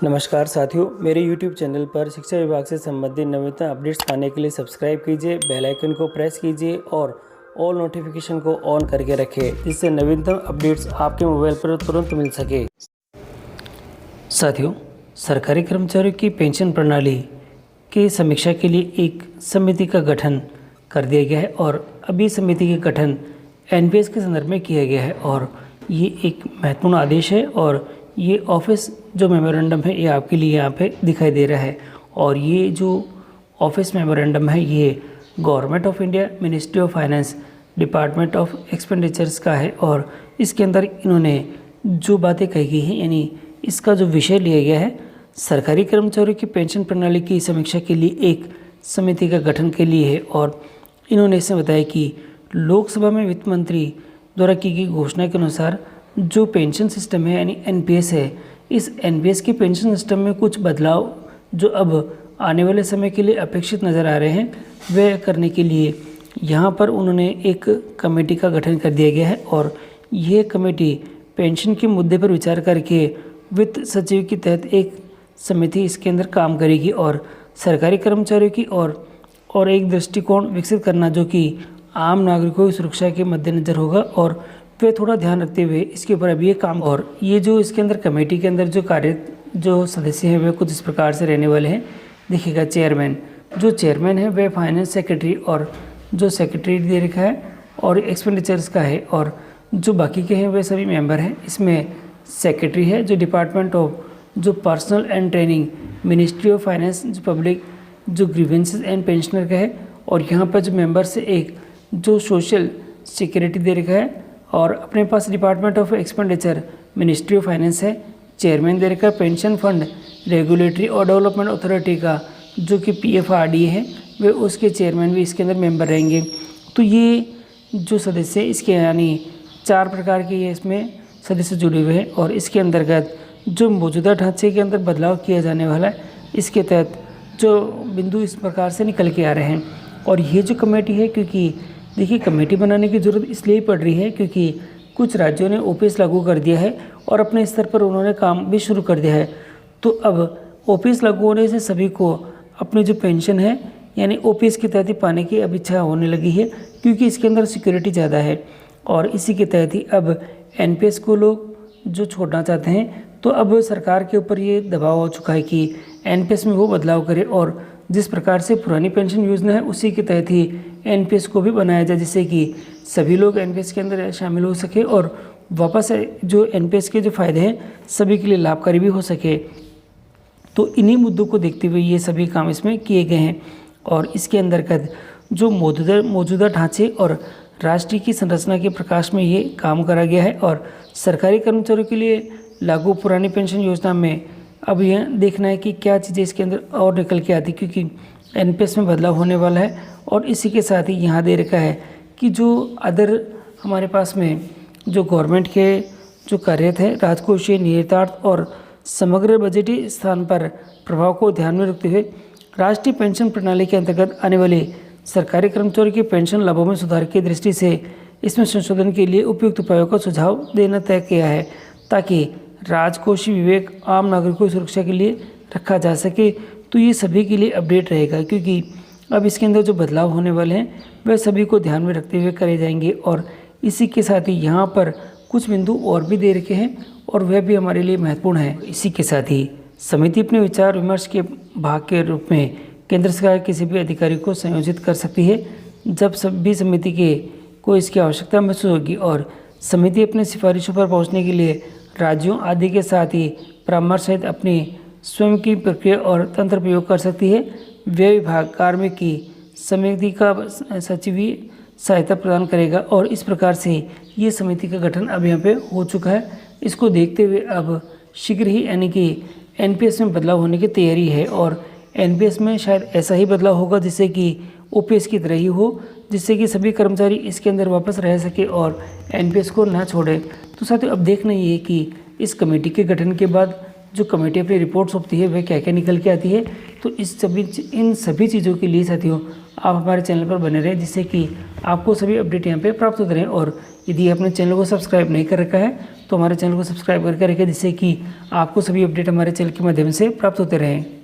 नमस्कार साथियों, मेरे YouTube चैनल पर शिक्षा विभाग से संबंधित नवीनतम अपडेट्स पाने के लिए सब्सक्राइब कीजिए, बेल आइकन को प्रेस कीजिए और ऑल नोटिफिकेशन को ऑन करके रखें, जिससे नवीनतम अपडेट्स आपके मोबाइल पर तुरंत मिल सके। साथियों, सरकारी कर्मचारियों की पेंशन प्रणाली की समीक्षा के लिए एक समिति का गठन कर दिया गया है और अभी समिति का गठन NPS के संदर्भ में किया गया है और ये एक महत्वपूर्ण आदेश है और ये ऑफिस जो मेमोरेंडम है ये आपके लिए यहाँ पे दिखाई दे रहा है। और ये जो ऑफिस मेमोरेंडम है ये government of India, ministry of finance, department of expenditures का है और इसके अंदर इन्होंने जो बातें कही गई हैं, यानी इसका जो विषय लिया गया है सरकारी कर्मचारियों की पेंशन प्रणाली की समीक्षा के लिए एक समिति का गठन के लिए है। और इन्होंने इसमें बताया कि लोकसभा में वित्त मंत्री द्वारा की गई घोषणा के अनुसार जो पेंशन सिस्टम है यानी NPS है, इस NPS के पेंशन सिस्टम में कुछ बदलाव जो अब आने वाले समय के लिए अपेक्षित नज़र आ रहे हैं, वह करने के लिए यहाँ पर उन्होंने एक कमेटी का गठन कर दिया गया है और ये कमेटी पेंशन के मुद्दे पर विचार करके वित्त सचिव के तहत एक समिति इसके अंदर काम करेगी और सरकारी कर्मचारियों की और एक दृष्टिकोण विकसित करना जो कि आम नागरिकों की सुरक्षा के मद्देनज़र होगा और वे थोड़ा ध्यान रखते हुए इसके ऊपर अभी ये काम। और ये जो इसके अंदर कमेटी के अंदर जो सदस्य हैं वे कुछ इस प्रकार से रहने वाले हैं। देखिएगा, चेयरमैन है वह फाइनेंस सेक्रेटरी और जो सेक्रेटरी दे रखा है और एक्सपेंडिचर्स का है और जो बाकी के हैं वे सभी मेंबर हैं। इसमें सेक्रेटरी है जो डिपार्टमेंट ऑफ जो personal and training, ministry of finance, जो पब्लिक जो ग्रीवेंसेस एंड पेंशनर का है और यहाँ पर जो मेंबर से एक जो सोशल सिक्योरिटी दे रखा है और अपने पास department of expenditure, ministry of finance है। चेयरमैन दे रखा है पेंशन फंड रेगुलेटरी और डेवलपमेंट अथॉरिटी का जो कि PFRDA है, वे उसके चेयरमैन भी इसके अंदर मेंबर रहेंगे। तो ये जो सदस्य इसके यानी 4 प्रकार के ये इसमें सदस्य जुड़े हुए हैं और इसके अंतर्गत जो मौजूदा ढांचे के अंदर बदलाव किया जाने वाला है, इसके तहत जो बिंदु इस प्रकार से निकल के आ रहे हैं। और ये जो कमेटी है, क्योंकि देखिए कमेटी बनाने की ज़रूरत इसलिए पड़ रही है क्योंकि कुछ राज्यों ने OPS लागू कर दिया है और अपने स्तर पर उन्होंने काम भी शुरू कर दिया है। तो अब OPS लागू होने से सभी को अपनी जो पेंशन है यानी OPS के तहत ही पाने की अब इच्छा होने लगी है क्योंकि इसके अंदर सिक्योरिटी ज़्यादा है और इसी के तहत ही अब NPS को लोग जो छोड़ना चाहते हैं। तो अब सरकार के ऊपर ये दबाव हो चुका है कि NPS में वो बदलाव करे और जिस प्रकार से पुरानी पेंशन योजना है उसी के तहत ही NPS को भी बनाया जाए, जिससे कि सभी लोग NPS के अंदर शामिल हो सके और वापस जो NPS के जो फ़ायदे हैं सभी के लिए लाभकारी भी हो सके। तो इन्हीं मुद्दों को देखते हुए ये सभी काम इसमें किए गए हैं और इसके अंतर्गत जो मौजूदा ढांचे और राष्ट्रीय की संरचना के प्रकाश में ये काम करा गया है और सरकारी कर्मचारियों के लिए लागू पुरानी पेंशन योजना में अब यह देखना है कि क्या चीज़ें इसके अंदर और निकल के आती, क्योंकि NPS में बदलाव होने वाला है। और इसी के साथ ही यहाँ दे रखा है कि जो अदर हमारे पास में जो गवर्नमेंट के जो कार्यरत है राजकोषीय निहितार्थ और समग्र बजटीय स्थान पर प्रभाव को ध्यान में रखते हुए राष्ट्रीय पेंशन प्रणाली के अंतर्गत आने वाले सरकारी कर्मचारियों के पेंशन लाभों में सुधार की दृष्टि से इसमें संशोधन के लिए उपयुक्त उपायों का सुझाव देना तय किया है ताकि राजकोषीय विवेक आम नागरिकों की सुरक्षा के लिए रखा जा सके। तो ये सभी के लिए अपडेट रहेगा क्योंकि अब इसके अंदर जो बदलाव होने वाले हैं वह सभी को ध्यान में रखते हुए करे जाएंगे। और इसी के साथ ही यहाँ पर कुछ बिंदु और भी दे रखे हैं और वह भी हमारे लिए महत्वपूर्ण है। इसी के साथ ही समिति अपने विचार विमर्श के भाग के रूप में केंद्र सरकार किसी भी अधिकारी को संयोजित कर सकती है जब सभी समिति के को इसकी आवश्यकता महसूस होगी और समिति अपनी सिफारिशों पर पहुँचने के लिए राज्यों आदि के साथ ही परामर्श सहित अपनी स्वयं की प्रक्रिया और तंत्र प्रयोग कर सकती है। व्यय विभाग कार्मिक की समिति का सचिवीय सहायता प्रदान करेगा और इस प्रकार से ये समिति का गठन अब यहाँ पे हो चुका है। इसको देखते हुए अब शीघ्र ही यानी कि NPS में बदलाव होने की तैयारी है और NPS में शायद ऐसा ही बदलाव होगा जिससे कि OPS की तरह ही हो, जिससे कि सभी कर्मचारी इसके अंदर वापस रह सके और NPS को ना छोड़े। तो साथियों, अब देखना ये है कि इस कमेटी के गठन के बाद जो कमेटी अपनी रिपोर्ट सौंपती है वह क्या क्या निकल के आती है। तो इन सभी चीज़ों के लिए साथियों आप हमारे चैनल पर बने रहें, जिससे कि आपको सभी अपडेट यहाँ पे प्राप्त होते रहें। और यदि आपने चैनल को सब्सक्राइब नहीं कर रखा है तो हमारे चैनल को सब्सक्राइब करके रखें, जिससे कि आपको सभी अपडेट हमारे चैनल के माध्यम से प्राप्त होते रहें।